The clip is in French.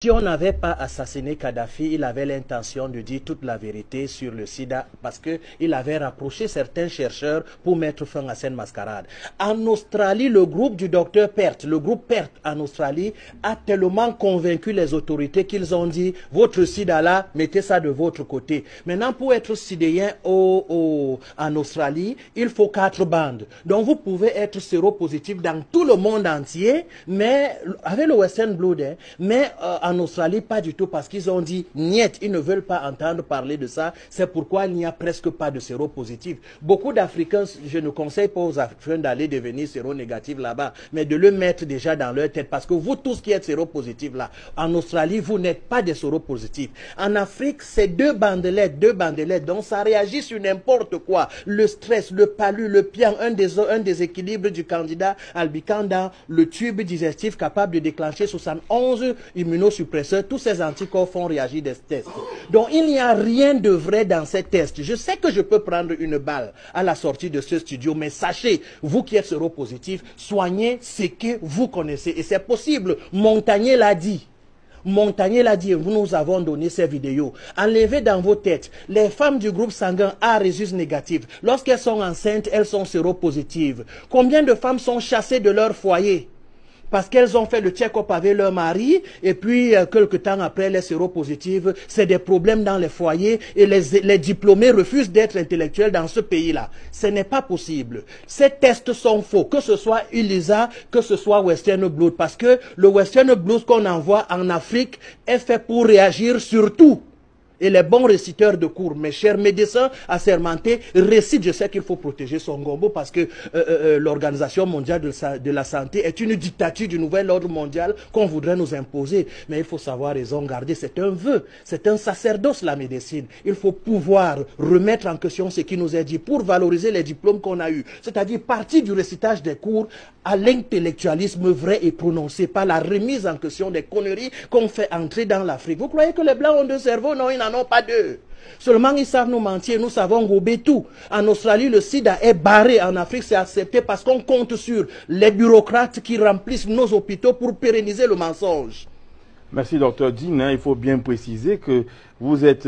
Si on n'avait pas assassiné Kadhafi, il avait l'intention de dire toute la vérité sur le sida parce qu'il avait rapproché certains chercheurs pour mettre fin à cette mascarade. En Australie, le groupe du docteur Perth, le groupe Perth en Australie, a tellement convaincu les autorités qu'ils ont dit « Votre sida là, mettez ça de votre côté ». Maintenant, pour être sidéen en Australie, il faut 4 bandes. Donc, vous pouvez être séropositif dans tout le monde entier, mais avec le Western Blot, mais en Australie, pas du tout, parce qu'ils ont dit niet, ils ne veulent pas entendre parler de ça. C'est pourquoi il n'y a presque pas de séropositifs. Beaucoup d'Africains, je ne conseille pas aux Africains d'aller devenir séronégatifs là-bas, mais de le mettre déjà dans leur tête, parce que vous tous qui êtes séropositifs là, en Australie, vous n'êtes pas des séropositifs. En Afrique, c'est deux bandelettes, donc ça réagit sur n'importe quoi. Le stress, le palu, le pian, un déséquilibre du candidat albicans dans le tube digestif capable de déclencher 71 immunosuppresseurs, tous ces anticorps font réagir des tests. Donc il n'y a rien de vrai dans ces tests. Je sais que je peux prendre une balle à la sortie de ce studio, mais sachez, vous qui êtes séropositif, soignez ce que vous connaissez. Et c'est possible. Montagnier l'a dit. Montagnier l'a dit, vous nous avons donné ces vidéos. Enlevez dans vos têtes, les femmes du groupe sanguin A résus négatif, lorsqu'elles sont enceintes, elles sont séropositives. Combien de femmes sont chassées de leur foyer parce qu'elles ont fait le check-up avec leur mari et puis quelques temps après les séropositives, c'est des problèmes dans les foyers et les diplômés refusent d'être intellectuels dans ce pays-là. Ce n'est pas possible. Ces tests sont faux, que ce soit ELISA, que ce soit Western Blot, parce que le Western Blot qu'on envoie en Afrique est fait pour réagir sur tout. Et les bons réciteurs de cours, mes chers médecins assermentés, récitent. Je sais qu'il faut protéger son gombo parce que l'Organisation mondiale de la santé est une dictature du nouvel ordre mondial qu'on voudrait nous imposer. Mais il faut savoir raison garder. C'est un vœu, c'est un sacerdoce la médecine. Il faut pouvoir remettre en question ce qui nous est dit pour valoriser les diplômes qu'on a eus. C'est-à-dire partir du récitage des cours à l'intellectualisme vrai et prononcé, pas la remise en question des conneries qu'on fait entrer dans l'Afrique. Vous croyez que les Blancs ont deux cerveaux? Non, ils n'en ont pas deux. Seulement, ils savent nous mentir, nous savons gober tout. En Australie, le sida est barré. En Afrique, c'est accepté parce qu'on compte sur les bureaucrates qui remplissent nos hôpitaux pour pérenniser le mensonge. Merci, docteur Dine. Il faut bien préciser que vous êtes...